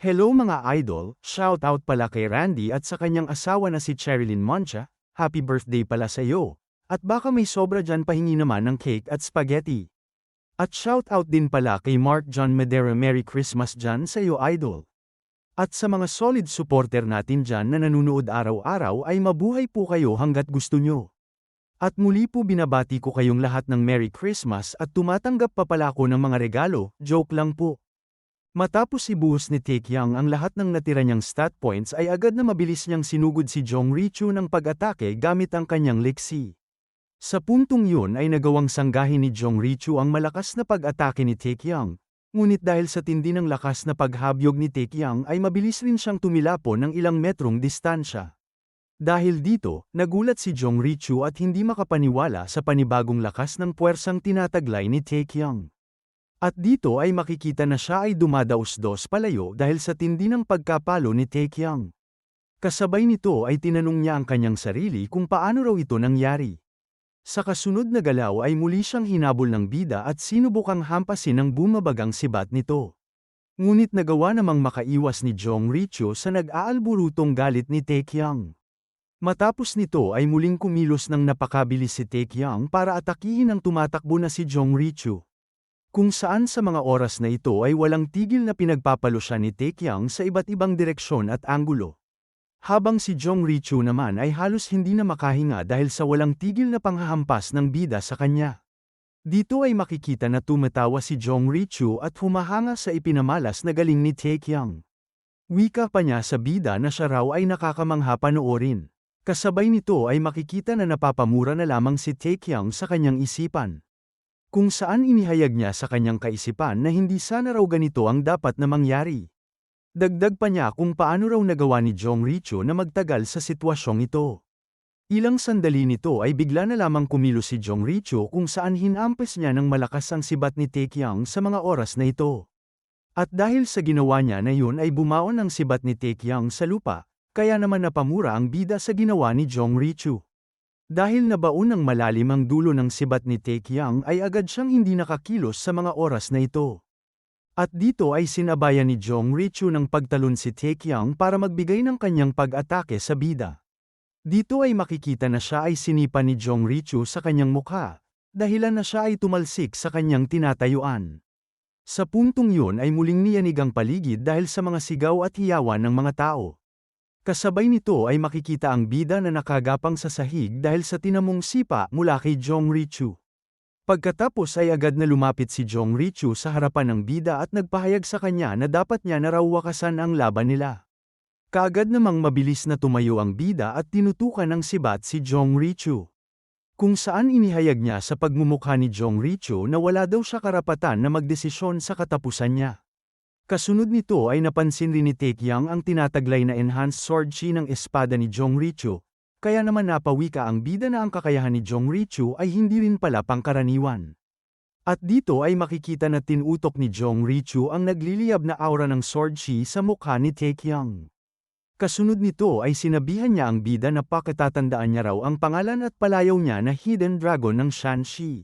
Hello mga idol, shoutout pala kay Randy at sa kanyang asawa na si Cherilyn Moncha, happy birthday pala sa iyo. At baka may sobra dyan pahingi naman ng cake at spaghetti. At shoutout din pala kay Mark John Medera, Merry Christmas dyan sa iyo idol. At sa mga solid supporter natin dyan na nanunood araw-araw ay mabuhay po kayo hanggat gusto nyo. At muli po binabati ko kayong lahat ng Merry Christmas at tumatanggap pa pala ako ng mga regalo, joke lang po. Matapos ibuhos ni Taecyeon ang lahat ng natira niyang stat points ay agad na mabilis niyang sinugod si Jong Richu ng pag-atake gamit ang kanyang lexi. Sa puntong yun ay nagawang sanggahin ni Jong Richu ang malakas na pag-atake ni Taecyeon, ngunit dahil sa tindi ng lakas na paghabyog ni Taecyeon ay mabilis rin siyang tumilapon ng ilang metrong distansya. Dahil dito, nagulat si Jong Richu at hindi makapaniwala sa panibagong lakas ng puwersang tinataglay ni Taecyeon. At dito ay makikita na siya ay dumadaos-dos palayo dahil sa tindi ng pagkapalo ni Taecyeon. Kasabay nito ay tinanong niya ang kanyang sarili kung paano raw ito nangyari. Sa kasunod na galaw ay muli siyang hinabol ng bida at sinubukang hampasin ang bumabagang sibat nito. Ngunit nagawa namang makaiwas ni Jong Richu sa nag-aalburutong galit ni Taecyeon. Matapos nito ay muling kumilos ng napakabilis si Taecyeon para atakihin ang tumatakbo na si Jong Richu. Kung saan sa mga oras na ito ay walang tigil na pinagpapalo siya ni Taecyeon sa iba't ibang direksyon at anggulo. Habang si Jong Richu naman ay halos hindi na makahinga dahil sa walang tigil na panghahampas ng bida sa kanya. Dito ay makikita na tumatawa si Jong Richu at humahanga sa ipinamalas na galing ni Taecyeon. Wika pa niya sa bida na siya raw ay nakakamangha panoorin. Kasabay nito ay makikita na napapamura na lamang si Taecyeon sa kanyang isipan. Kung saan inihayag niya sa kanyang kaisipan na hindi sana raw ganito ang dapat na mangyari. Dagdag pa niya kung paano raw nagawa ni Jong Richu na magtagal sa sitwasyong ito. Ilang sandali nito ay bigla na lamang kumilos si Jong Richu kung saan hinampes niya ng malakas ang sibat ni Taecyeon sa mga oras na ito. At dahil sa ginawa niya na yun ay bumaon ang sibat ni Taecyeon sa lupa, kaya naman napamura ang bida sa ginawa ni Jong Richu. Dahil nabaon ng malalim ang dulo ng sibat ni Taecyeon ay agad siyang hindi nakakilos sa mga oras na ito. At dito ay sinabayan ni Jong Richu ng pagtalon si Taecyeon para magbigay ng kanyang pag-atake sa bida. Dito ay makikita na siya ay sinipa ni Jong Richu sa kanyang mukha, dahilan na siya ay tumalsik sa kanyang tinatayuan. Sa puntong yun ay muling niyanig ang paligid dahil sa mga sigaw at hiyawan ng mga tao. Kasabay nito ay makikita ang bida na nakagapang sa sahig dahil sa tinamong sipa mula kay Jong Richu. Pagkatapos ay agad na lumapit si Jong Richu sa harapan ng bida at nagpahayag sa kanya na dapat niya na raw wakasan ang laban nila. Kaagad namang mabilis na tumayo ang bida at tinutukan ng sibat si Jong Richu. Kung saan inihayag niya sa pagmumukha ni Jong Richu na wala daw siya karapatan na magdesisyon sa katapusan niya. Kasunod nito ay napansin rin ni Taecyeon ang tinataglay na enhanced sword chi ng espada ni Jong Richu, kaya naman napawika ang bida na ang kakayahan ni Jong Richu ay hindi rin pala pangkaraniwan. At dito ay makikita na tinutok ni Jong Richu ang nagliliyab na aura ng sword chi sa mukha ni Taecyeon. Kasunod nito ay sinabihan niya ang bida na pakatatandaan niya raw ang pangalan at palayaw niya na Hidden Dragon ng Shanxi.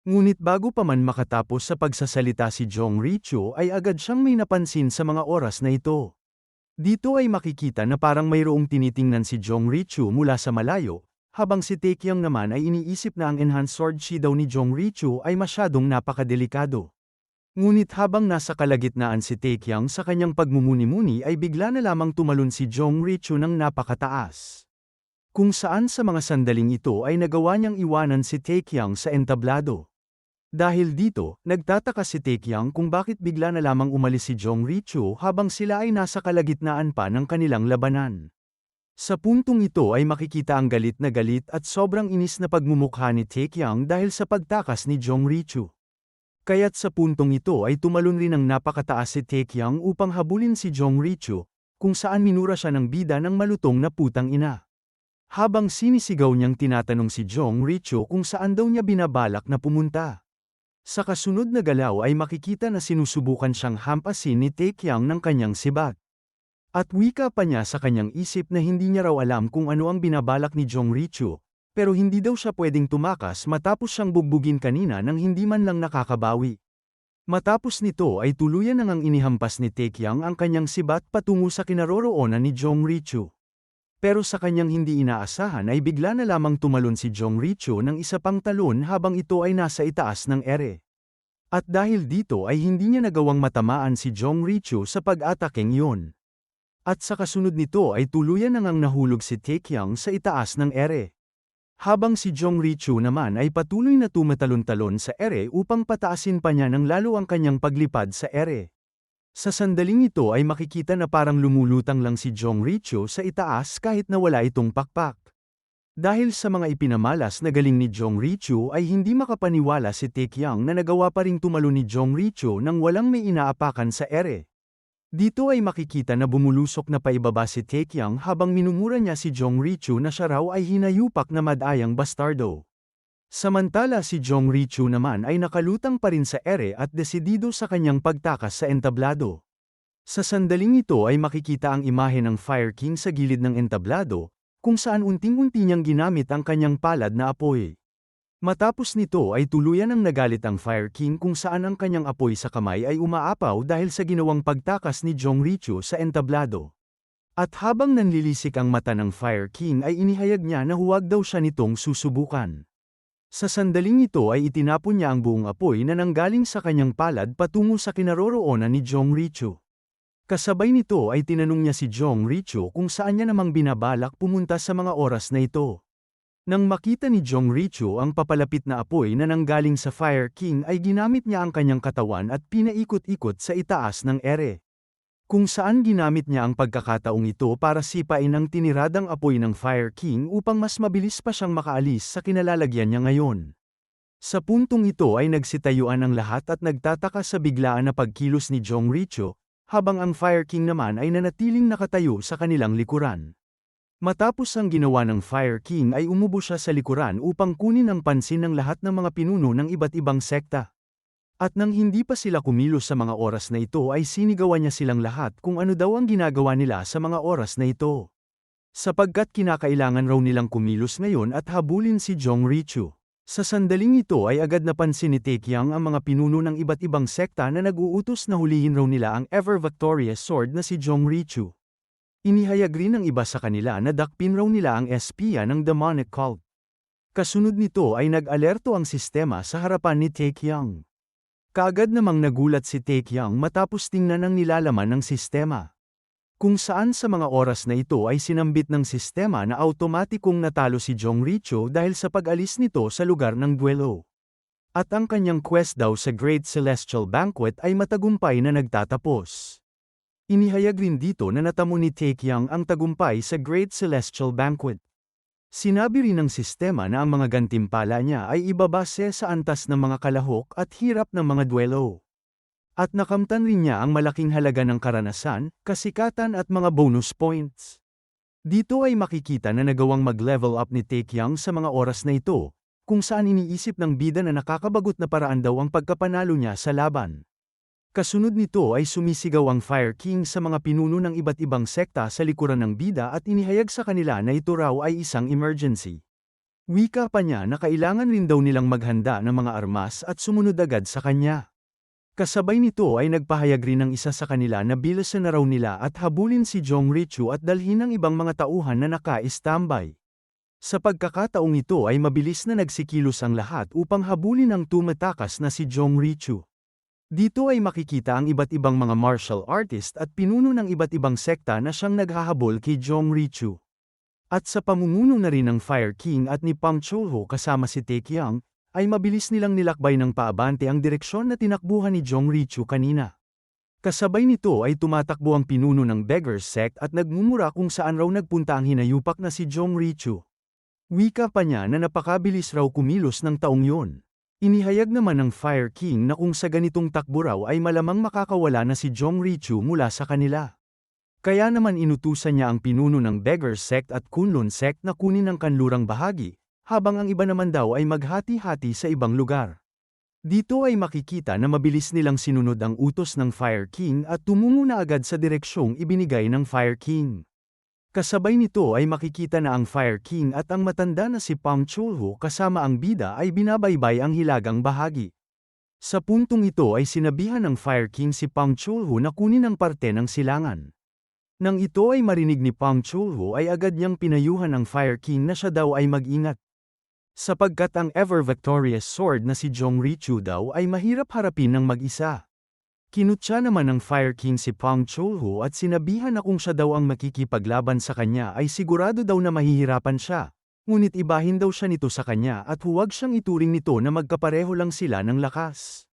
Ngunit bago pa man makatapos sa pagsasalita si Jong Richu ay agad siyang may napansin sa mga oras na ito. Dito ay makikita na parang mayroong tinitingnan si Jong Richu mula sa malayo, habang si Taecyeon naman ay iniisip na ang enhanced sword chi daw ni Jong Richu ay masyadong napakadelikado. Ngunit habang nasa kalagitnaan si Taecyeon sa kanyang pagmumuni-muni ay bigla na lamang tumalon si Jong Richu ng napakataas. Kung saan sa mga sandaling ito ay nagawa niyang iwanan si Taecyeon sa entablado. Dahil dito, nagtataka si Taecyeon kung bakit bigla na lamang umalis si Jong Richu habang sila ay nasa kalagitnaan pa ng kanilang labanan. Sa puntong ito ay makikita ang galit na galit at sobrang inis na pagmumukha ni Taecyeon dahil sa pagtakas ni Jong Richu. Kaya't sa puntong ito ay tumalon rin ng napakataas si Taecyeon upang habulin si Jong Richu, kung saan minura siya ng bida ng malutong na putang ina. Habang sinisigaw niyang tinatanong si Jong Richu kung saan daw niya binabalak na pumunta. Sa kasunod na galaw ay makikita na sinusubukan siyang hampasin ni Taecyeon ng kanyang sibat. At wika pa niya sa kanyang isip na hindi niya raw alam kung ano ang binabalak ni Jong Richu, pero hindi daw siya pwedeng tumakas matapos siyang bugbugin kanina nang hindi man lang nakakabawi. Matapos nito ay tuluyan nang inihampas ni Taekyang ang kanyang sibat patungo sa kinaroroonan ni Jong Richu. Pero sa kanyang hindi inaasahan ay bigla na lamang tumalon si Jong Richu ng isa pang talon habang ito ay nasa itaas ng ere. At dahil dito ay hindi niya nagawang matamaan si Jong Richu sa pag-ataking yun. At sa kasunod nito ay tuluyan nang nahulog si Taekyang sa itaas ng ere. Habang si Jong Richu naman ay patuloy na tumatalon-talon sa ere upang pataasin pa niya ng lalo ang kanyang paglipad sa ere. Sa sandaling ito ay makikita na parang lumulutang lang si Jong Richu sa itaas kahit na wala itong pakpak. Dahil sa mga ipinamalas na galing ni Jong Richu ay hindi makapaniwala si Taekyang na nagawa pa ring tumalon ni Jong Richu nang walang may inaapakan sa ere. Dito ay makikita na bumulusok na paibaba si Taekyang habang minumura niya si Jong Richu na siya raw ay hinayupak na madayang bastardo. Samantala si Jong Richu naman ay nakalutang pa rin sa ere at desidido sa kanyang pagtakas sa entablado. Sa sandaling ito ay makikita ang imahe ng Fire King sa gilid ng entablado, kung saan unting-unti niyang ginamit ang kanyang palad na apoy. Matapos nito ay tuluyan ng nagalit ang Fire King kung saan ang kanyang apoy sa kamay ay umaapaw dahil sa ginawang pagtakas ni Jong Richu sa entablado. At habang nanlilisik ang mata ng Fire King ay inihayag niya na huwag daw siya nitong susubukan. Sa sandaling ito ay itinapon niya ang buong apoy na nanggaling sa kanyang palad patungo sa kinaroroonan ni Jong Richu. Kasabay nito ay tinanong niya si Jong Richu kung saan niya namang binabalak pumunta sa mga oras na ito. Nang makita ni Jong Richu ang papalapit na apoy na nanggaling sa Fire King ay ginamit niya ang kanyang katawan at pinaikot-ikot sa itaas ng ere. Kung saan ginamit niya ang pagkakataong ito para sipain ang tiniradang apoy ng Fire King upang mas mabilis pa siyang makaalis sa kinalalagyan niya ngayon. Sa puntong ito ay nagsitayuan ang lahat at nagtataka sa biglaan na pagkilos ni Jong Richu, habang ang Fire King naman ay nanatiling nakatayo sa kanilang likuran. Matapos ang ginawa ng Fire King ay umubo siya sa likuran upang kunin ang pansin ng lahat ng mga pinuno ng iba't ibang sekta. At nang hindi pa sila kumilos sa mga oras na ito ay sinigawan niya silang lahat kung ano daw ang ginagawa nila sa mga oras na ito. Sapagkat kinakailangan raw nilang kumilos ngayon at habulin si Jong Richu. Sa sandaling ito ay agad napansin ni Taekyang ang mga pinuno ng iba't ibang sekta na nag-uutos na hulihin raw nila ang ever-victorious sword na si Jong Richu. Inihayag rin ng iba sa kanila na dakpin raw nila ang espiya ng demonic cult. Kasunod nito ay nag-alerto ang sistema sa harapan ni Taekyang. Kaagad namang nagulat si Taekyang matapos tingnan ang nilalaman ng sistema. Kung saan sa mga oras na ito ay sinambit ng sistema na automatikong natalo si Jong Richu dahil sa pag-alis nito sa lugar ng duelo. At ang kanyang quest daw sa Great Celestial Banquet ay matagumpay na nagtatapos. Inihayag rin dito na natamo ni Taekyang ang tagumpay sa Great Celestial Banquet. Sinabi rin ng sistema na ang mga gantimpala niya ay ibabase sa antas ng mga kalahok at hirap ng mga duelo. At nakamtan rin niya ang malaking halaga ng karanasan, kasikatan at mga bonus points. Dito ay makikita na nagawang mag-level up ni Taekyang sa mga oras na ito, kung saan iniisip ng bida na nakakabagot na paraan daw ang pagkapanalo niya sa laban. Kasunod nito ay sumisigaw ang Fire King sa mga pinuno ng iba't ibang sekta sa likuran ng bida at inihayag sa kanila na ito raw ay isang emergency. Wika pa niya na kailangan rin daw nilang maghanda ng mga armas at sumunod agad sa kanya. Kasabay nito ay nagpahayag rin ng isa sa kanila na bilisan na raw nila at habulin si Jong Richu at dalhin ang ibang mga tauhan na naka-standby. Sa pagkakataong ito ay mabilis na nagsikilos ang lahat upang habulin ang tumatakas na si Jong Richu. Dito ay makikita ang iba't ibang mga martial artist at pinuno ng iba't ibang sekta na siyang naghahabol kay Jong Richu. At sa pamumuno na rin ng Fire King at ni Pang Cholho kasama si Taekyang, ay mabilis nilang nilakbay ng paabante ang direksyon na tinakbuhan ni Jong Richu kanina. Kasabay nito ay tumatakbo ang pinuno ng Beggars Sect at nagmumura kung saan raw nagpunta ang hinayupak na si Jong Richu. Wika pa niya na napakabilis raw kumilos ng taong yon. Inihayag naman ng Fire King na kung sa ganitong takbo raw ay malamang makakawala na si Jong Richu mula sa kanila. Kaya naman inutusan niya ang pinuno ng Beggars Sect at Kunlun Sect na kunin ang kanlurang bahagi, habang ang iba naman daw ay maghati-hati sa ibang lugar. Dito ay makikita na mabilis nilang sinunod ang utos ng Fire King at tumungo na agad sa direksyong ibinigay ng Fire King. Kasabay nito ay makikita na ang Fire King at ang matanda na si Pang Cholho kasama ang bida ay binabaybay ang hilagang bahagi. Sa puntong ito ay sinabihan ng Fire King si Pang Chulho na kunin ang parte ng silangan. Nang ito ay marinig ni Pang Chulho ay agad niyang pinayuhan ang Fire King na siya daw ay mag-ingat. Sapagkat ang ever-victorious sword na si Jong Richu daw ay mahirap harapin ng mag-isa. Kinutya naman ng Fire King si Pang Chulho at sinabihan na kung siya daw ang makikipaglaban sa kanya ay sigurado daw na mahihirapan siya. Ngunit ibahin daw siya nito sa kanya at huwag siyang ituring nito na magkapareho lang sila ng lakas.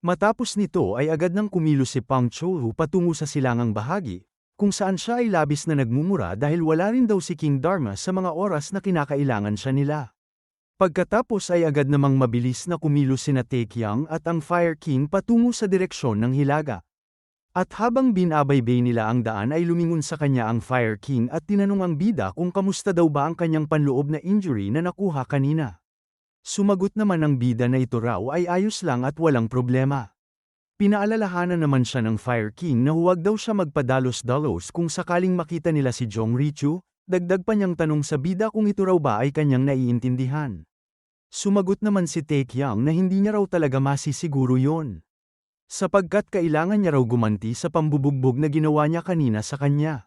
Matapos nito ay agad nang kumilos si Pang Chulho patungo sa silangang bahagi, kung saan siya ay labis na nagmumura dahil wala rin daw si King Dharma sa mga oras na kinakailangan siya nila. Pagkatapos ay agad namang mabilis na kumilos sina Taekyang at ang Fire King patungo sa direksyon ng hilaga. At habang binabaybay nila ang daan ay lumingon sa kanya ang Fire King at tinanong ang bida kung kamusta daw ba ang kanyang panloob na injury na nakuha kanina. Sumagot naman ang bida na ito raw ay ayos lang at walang problema. Pinaalalahanan naman siya ng Fire King na huwag daw siya magpadalos-dalos kung sakaling makita nila si Jong Richu, dagdag pa niyang tanong sa bida kung ito raw ba ay kanyang naiintindihan. Sumagot naman si Taekyang na hindi niya raw talaga masisiguro yon. Sapagkat kailangan niya raw gumanti sa pambubugbog na ginawa niya kanina sa kanya.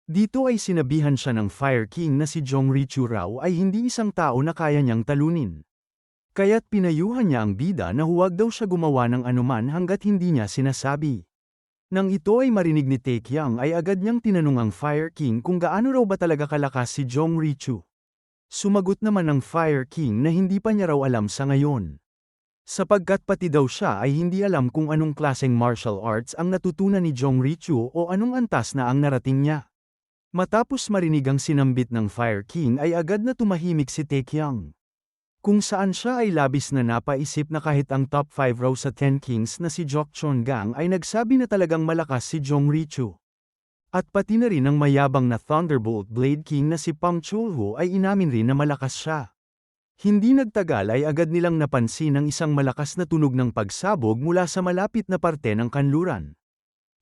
Dito ay sinabihan siya ng Fire King na si Jong Richu raw ay hindi isang tao na kaya niyang talunin. Kaya't pinayuhan niya ang bida na huwag daw siya gumawa ng anuman hanggat hindi niya sinasabi. Nang ito ay marinig ni Taekyang ay agad niyang tinanong ang Fire King kung gaano raw ba talaga kalakas si Jong Richu. Sumagot naman ng Fire King na hindi pa niya raw alam sa ngayon. Sapagkat pati daw siya ay hindi alam kung anong klaseng martial arts ang natutunan ni Jong Richu o anong antas na ang narating niya. Matapos marinig ang sinambit ng Fire King ay agad na tumahimik si Taekyang. Kung saan siya ay labis na napaisip na kahit ang top 5 raw sa 10 kings na si Jokchon Gang ay nagsabi na talagang malakas si Jong Richu. At pati na rin ang mayabang na Thunderbolt Blade King na si Pang Chulho ay inamin rin na malakas siya. Hindi nagtagal ay agad nilang napansin ang isang malakas na tunog ng pagsabog mula sa malapit na parte ng kanluran.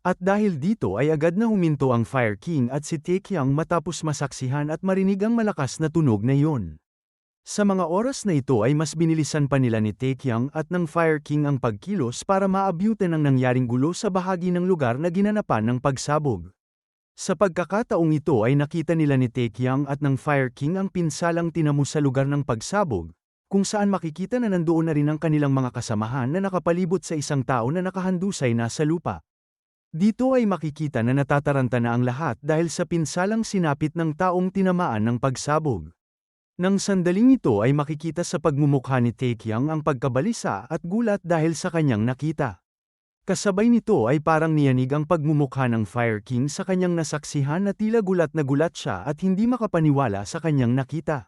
At dahil dito ay agad na huminto ang Fire King at si Taekyang matapos masaksihan at marinig ang malakas na tunog na iyon. Sa mga oras na ito ay mas binilisan pa nila ni Taekyang at ng Fire King ang pagkilos para maabyutan ang nangyaring gulo sa bahagi ng lugar na ginanapan ng pagsabog. Sa pagkakataong ito ay nakita nila ni Taekyang at ng Fire King ang pinsalang tinamo sa lugar ng pagsabog, kung saan makikita na nandoon na rin ang kanilang mga kasamahan na nakapalibot sa isang tao na nakahandusay na sa lupa. Dito ay makikita na natataranta na ang lahat dahil sa pinsalang sinapit ng taong tinamaan ng pagsabog. Nang sandaling ito ay makikita sa pagmumukha ni Taekyang ang pagkabalisa at gulat dahil sa kanyang nakita. Kasabay nito ay parang niyanig ang pagmumukha ng Fire King sa kanyang nasaksihan na tila gulat na gulat siya at hindi makapaniwala sa kanyang nakita.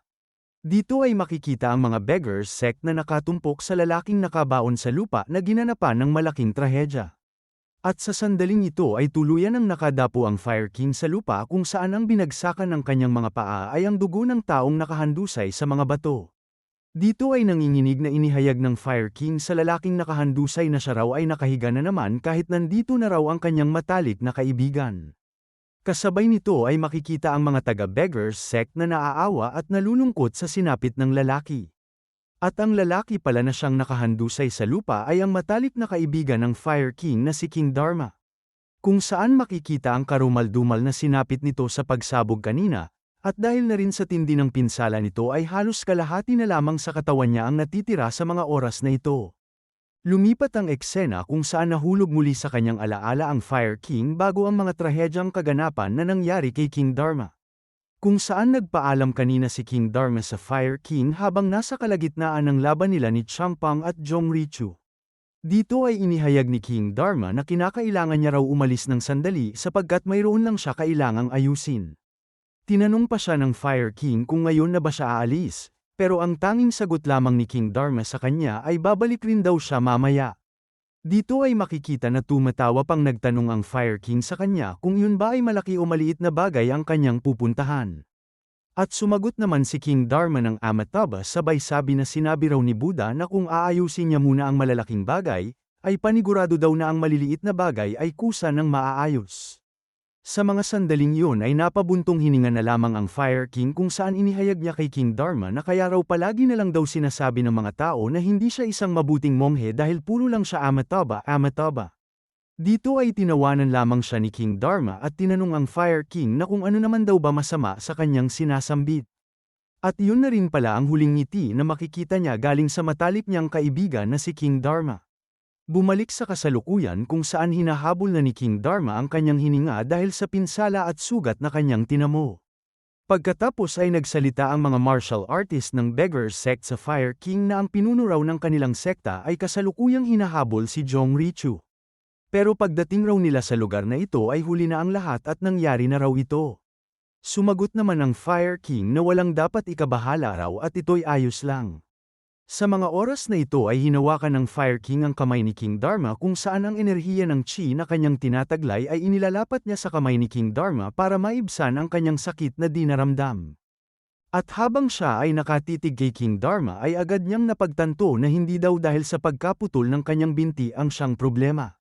Dito ay makikita ang mga beggars sect na nakatumpok sa lalaking nakabaon sa lupa na ginanapan ng malaking trahedya. At sa sandaling ito ay tuluyan ang nakadapo ang Fire King sa lupa kung saan ang binagsakan ng kanyang mga paa ay ang dugo ng taong nakahandusay sa mga bato. Dito ay nanginginig na inihayag ng Fire King sa lalaking nakahandusay na siya raw ay nakahiga na naman kahit nandito na raw ang kanyang matalik na kaibigan. Kasabay nito ay makikita ang mga taga-beggars sect na naaawa at nalulungkot sa sinapit ng lalaki. At ang lalaki pala na siyang nakahandusay sa lupa ay ang matalik na kaibigan ng Fire King na si King Dharma. Kung saan makikita ang karumal-dumal na sinapit nito sa pagsabog kanina, at dahil na rin sa tindi ng pinsala nito ay halos kalahati na lamang sa katawan niya ang natitira sa mga oras na ito. Lumipat ang eksena kung saan nahulog muli sa kanyang alaala ang Fire King bago ang mga trahedyang kaganapan na nangyari kay King Dharma. Kung saan nagpaalam kanina si King Dharma sa Fire King habang nasa kalagitnaan ng laban nila ni Changpang at Jong Richu. Dito ay inihayag ni King Dharma na kinakailangan niya raw umalis ng sandali sapagkat mayroon lang siya kailangang ayusin. Tinanong pa siya ng Fire King kung ngayon na ba siya aalis, pero ang tanging sagot lamang ni King Dharma sa kanya ay babalik rin daw siya mamaya. Dito ay makikita na tumatawa pang nagtanong ang Fire King sa kanya kung yun ba ay malaki o maliit na bagay ang kanyang pupuntahan. At sumagot naman si King Dharma ng Amitabha sabay sabi na sinabi raw ni Buddha na kung aayusin niya muna ang malalaking bagay, ay panigurado daw na ang maliliit na bagay ay kusa ng maaayos. Sa mga sandaling yun ay napabuntong hininga na lamang ang Fire King kung saan inihayag niya kay King Dharma na kaya raw palagi na lang daw sinasabi ng mga tao na hindi siya isang mabuting monghe dahil puro lang siya amataba, amataba. Dito ay tinawanan lamang siya ni King Dharma at tinanong ang Fire King na kung ano naman daw ba masama sa kanyang sinasambit. At yun na rin pala ang huling ngiti na makikita niya galing sa matalik niyang kaibigan na si King Dharma. Bumalik sa kasalukuyan kung saan hinahabol na ni King Dharma ang kanyang hininga dahil sa pinsala at sugat na kanyang tinamo. Pagkatapos ay nagsalita ang mga martial artist ng Beggar Sect sa Fire King na ang pinuno raw ng kanilang sekta ay kasalukuyang hinahabol si Jong Richu. Pero pagdating raw nila sa lugar na ito ay huli na ang lahat at nangyari na raw ito. Sumagot naman ang Fire King na walang dapat ikabahala raw at ito'y ayos lang. Sa mga oras na ito ay hinawakan ng Fire King ang kamay ni King Dharma kung saan ang enerhiya ng chi na kanyang tinataglay ay inilalapat niya sa kamay ni King Dharma para maibsan ang kanyang sakit na di naramdam. At habang siya ay nakatitig kay King Dharma ay agad niyang napagtanto na hindi daw dahil sa pagkaputol ng kanyang binti ang siyang problema.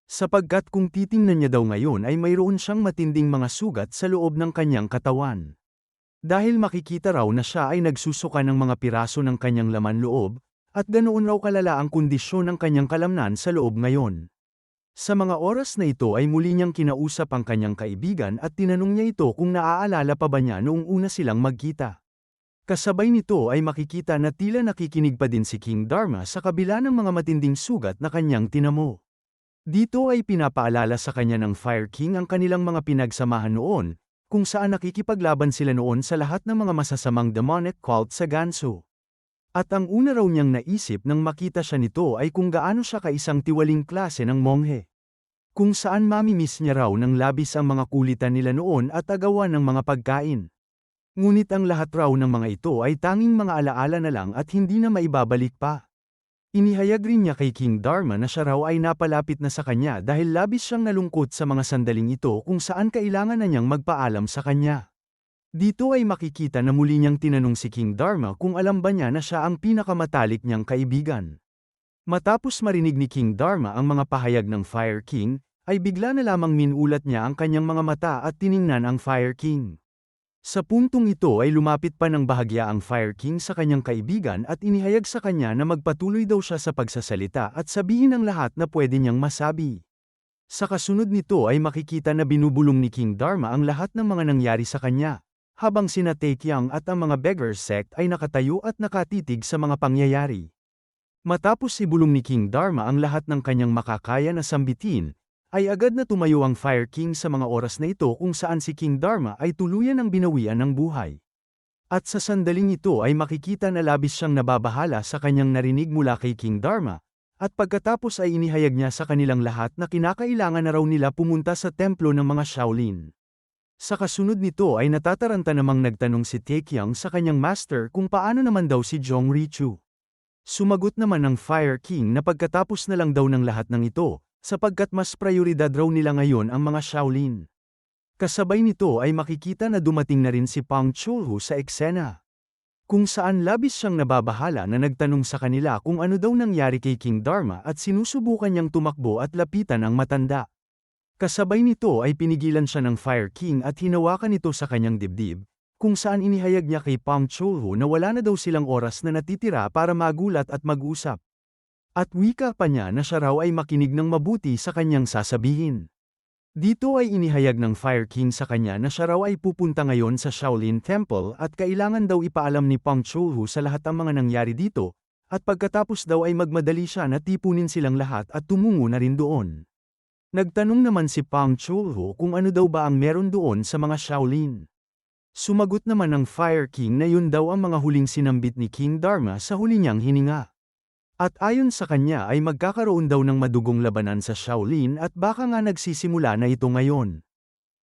Sapagkat kung titingnan niya daw ngayon ay mayroon siyang matinding mga sugat sa loob ng kanyang katawan. Dahil makikita raw na siya ay nagsusuka ng mga piraso ng kanyang laman loob, at ganoon raw kalala ang kondisyon ng kanyang kalamnan sa loob ngayon. Sa mga oras na ito ay muli niyang kinausap ang kanyang kaibigan at tinanong niya ito kung naaalala pa ba niya noong una silang magkita. Kasabay nito ay makikita na tila nakikinig pa din si King Dharma sa kabila ng mga matinding sugat na kanyang tinamo. Dito ay pinapaalala sa kanya ng Fire King ang kanilang mga pinagsamahan noon, kung saan nakikipaglaban sila noon sa lahat ng mga masasamang demonic cult sa Gansu. At ang una raw niyang naisip nang makita siya nito ay kung gaano siya kaisang tiwaling klase ng monghe. Kung saan mamimiss niya raw ng labis ang mga kulitan nila noon at agawan ng mga pagkain. Ngunit ang lahat raw ng mga ito ay tanging mga alaala na lang at hindi na maibabalik pa. Inihayag rin niya kay King Dharma na siya raw ay napalapit na sa kanya dahil labis siyang nalungkot sa mga sandaling ito kung saan kailangan na niyang magpaalam sa kanya. Dito ay makikita na muli niyang tinanong si King Dharma kung alam ba niya na siya ang pinakamatalik niyang kaibigan. Matapos marinig ni King Dharma ang mga pahayag ng Fire King, ay bigla na lamang minulat niya ang kanyang mga mata at tiningnan ang Fire King. Sa puntong ito ay lumapit pa ng bahagya ang Fire King sa kanyang kaibigan at inihayag sa kanya na magpatuloy daw siya sa pagsasalita at sabihin ang lahat na pwede niyang masabi. Sa kasunod nito ay makikita na binubulong ni King Dharma ang lahat ng mga nangyari sa kanya, habang sina Taekyang at ang mga Beggar Sect ay nakatayo at nakatitig sa mga pangyayari. Matapos ibulong ni King Dharma ang lahat ng kanyang makakaya na sambitin, ay agad na tumayo ang Fire King sa mga oras na ito kung saan si King Dharma ay tuluyan ng binawian ng buhay. At sa sandaling ito ay makikita na labis siyang nababahala sa kanyang narinig mula kay King Dharma, at pagkatapos ay inihayag niya sa kanilang lahat na kinakailangan na raw nila pumunta sa templo ng mga Shaolin. Sa kasunod nito ay natataranta namang nagtanong si Taekyang sa kanyang master kung paano naman daw si Jong Richu. Sumagot naman ng Fire King na pagkatapos na lang daw ng lahat ng ito, sapagkat mas prioridad raw nila ngayon ang mga Shaolin. Kasabay nito ay makikita na dumating na rin si Pang Chulhu sa eksena. Kung saan labis siyang nababahala na nagtanong sa kanila kung ano daw nangyari kay King Dharma at sinusubukan niyang tumakbo at lapitan ang matanda. Kasabay nito ay pinigilan siya ng Fire King at hinawakan ito sa kanyang dibdib, kung saan inihayag niya kay Pang Chulhu na wala na daw silang oras na natitira para magulat at mag-usap. At wika pa niya na siya raw ay makinig ng mabuti sa kanyang sasabihin. Dito ay inihayag ng Fire King sa kanya na siya raw ay pupunta ngayon sa Shaolin Temple at kailangan daw ipaalam ni Pang Chulhu sa lahat ang mga nangyari dito, at pagkatapos daw ay magmadali siya na tipunin silang lahat at tumungo na rin doon. Nagtanong naman si Pang Chulhu kung ano daw ba ang meron doon sa mga Shaolin. Sumagot naman ng Fire King na yun daw ang mga huling sinambit ni King Dharma sa huli niyang hininga. At ayon sa kanya ay magkakaroon daw ng madugong labanan sa Shaolin at baka nga nagsisimula na ito ngayon.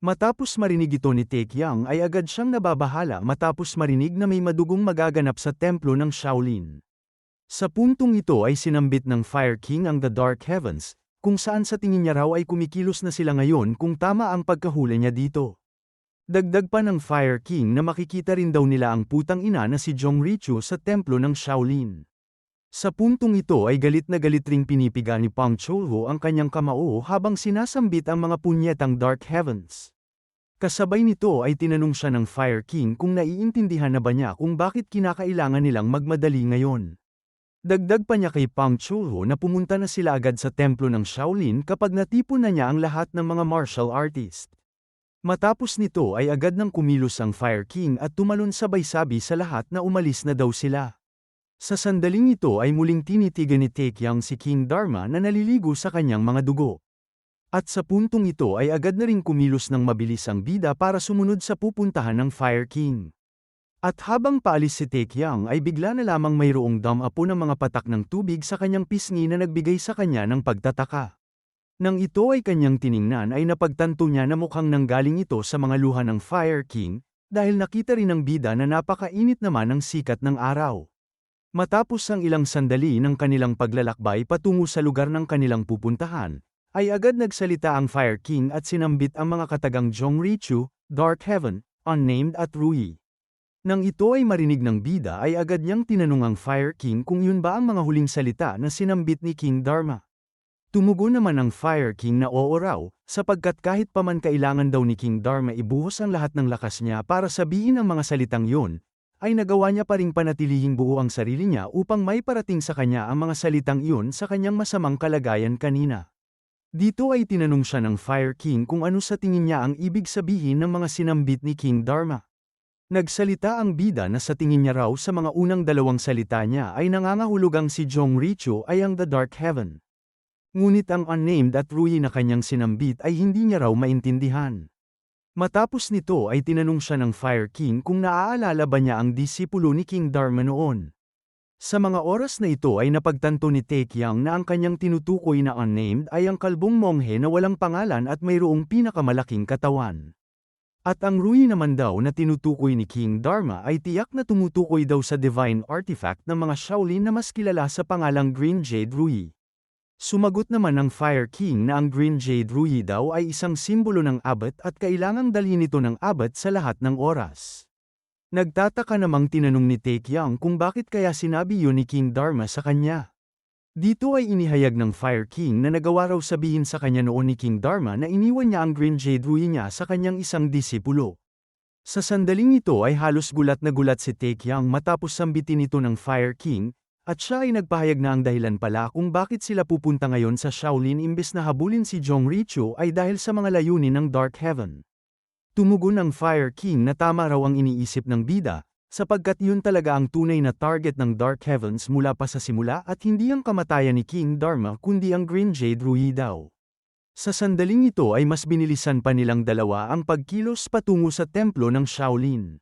Matapos marinig ito ni Taekyang ay agad siyang nababahala matapos marinig na may madugong magaganap sa templo ng Shaolin. Sa puntong ito ay sinambit ng Fire King ang The Dark Heavens, kung saan sa tingin niya raw ay kumikilos na sila ngayon kung tama ang pagkahuli niya dito. Dagdag pa ng Fire King na makikita rin daw nila ang putang ina na si Jong Richu sa templo ng Shaolin. Sa puntong ito ay galit na galit ring pinipiga ni Pang Chulhu ang kanyang kamao habang sinasambit ang mga punyetang Dark Heavens. Kasabay nito ay tinanong siya ng Fire King kung naiintindihan na ba niya kung bakit kinakailangan nilang magmadali ngayon. Dagdag pa niya kay Pang Chulho na pumunta na sila agad sa templo ng Shaolin kapag natipon na niya ang lahat ng mga martial artist. Matapos nito ay agad nang kumilos ang Fire King at tumalon sabay-sabi sa lahat na umalis na daw sila. Sa sandaling ito ay muling tinitigan ni Taekyang si King Dharma na naliligo sa kanyang mga dugo. At sa puntong ito ay agad na ring kumilos ng mabilis ang bida para sumunod sa pupuntahan ng Fire King. At habang paalis si Taekyang ay bigla na lamang mayroong dam-apo ng mga patak ng tubig sa kanyang pisngi na nagbigay sa kanya ng pagtataka. Nang ito ay kanyang tiningnan ay napagtanto niya na mukhang nanggaling ito sa mga luha ng Fire King, dahil nakita rin ng bida na napakainit naman ng sikat ng araw. Matapos ang ilang sandali ng kanilang paglalakbay patungo sa lugar ng kanilang pupuntahan, ay agad nagsalita ang Fire King at sinambit ang mga katagang Jongrichu, Dark Heaven, Unnamed at Rui. Nang ito ay marinig ng bida ay agad niyang tinanong ang Fire King kung yun ba ang mga huling salita na sinambit ni King Dharma. Tumugon naman ang Fire King na oo raw, sapagkat kahit pa man kailangan daw ni King Dharma ibuhos ang lahat ng lakas niya para sabihin ang mga salitang yun, ay nagawa niya pa ring panatilihing buo ang sarili niya upang may parating sa kanya ang mga salitang iyon sa kanyang masamang kalagayan kanina. Dito ay tinanong siya ng Fire King kung ano sa tingin niya ang ibig sabihin ng mga sinambit ni King Dharma. Nagsalita ang bida na sa tingin niya raw sa mga unang dalawang salita niya ay nangangahulugang si Jongrichu ay ang The Dark Heaven. Ngunit ang Unnamed at Rui na kanyang sinambit ay hindi niya raw maintindihan. Matapos nito ay tinanong siya ng Fire King kung naaalala ba niya ang disipulo ni King Dharma noon. Sa mga oras na ito ay napagtanto ni Taekyang na ang kanyang tinutukoy na Unnamed ay ang kalbong monghe na walang pangalan at mayroong pinakamalaking katawan. At ang Rui naman daw na tinutukoy ni King Dharma ay tiyak na tumutukoy daw sa divine artifact ng mga Shaolin na mas kilala sa pangalang Green Jade Rui. Sumagot naman ng Fire King na ang Green Jade Rui daw ay isang simbolo ng abot at kailangang dalhin ito ng abot sa lahat ng oras. Nagtataka namang tinanong ni Taekyang kung bakit kaya sinabi yun ni King Dharma sa kanya. Dito ay inihayag ng Fire King na nagawa raw sabihin sa kanya noon ni King Dharma na iniwan niya ang Green Jade Rui niya sa kanyang isang disipulo. Sa sandaling ito ay halos gulat na gulat si Taekyang matapos sambitin ito ng Fire King, at siya ay nagpahayag na ang dahilan pala kung bakit sila pupunta ngayon sa Shaolin imbes na habulin si Jongrichu ay dahil sa mga layunin ng Dark Heaven. Tumugon ang Fire King na tama raw ang iniisip ng bida, sapagkat yun talaga ang tunay na target ng Dark Heavens mula pa sa simula at hindi ang kamatayan ni King Dharma kundi ang Green Jade Rui daw. Sa sandaling ito ay mas binilisan pa nilang dalawa ang pagkilos patungo sa templo ng Shaolin.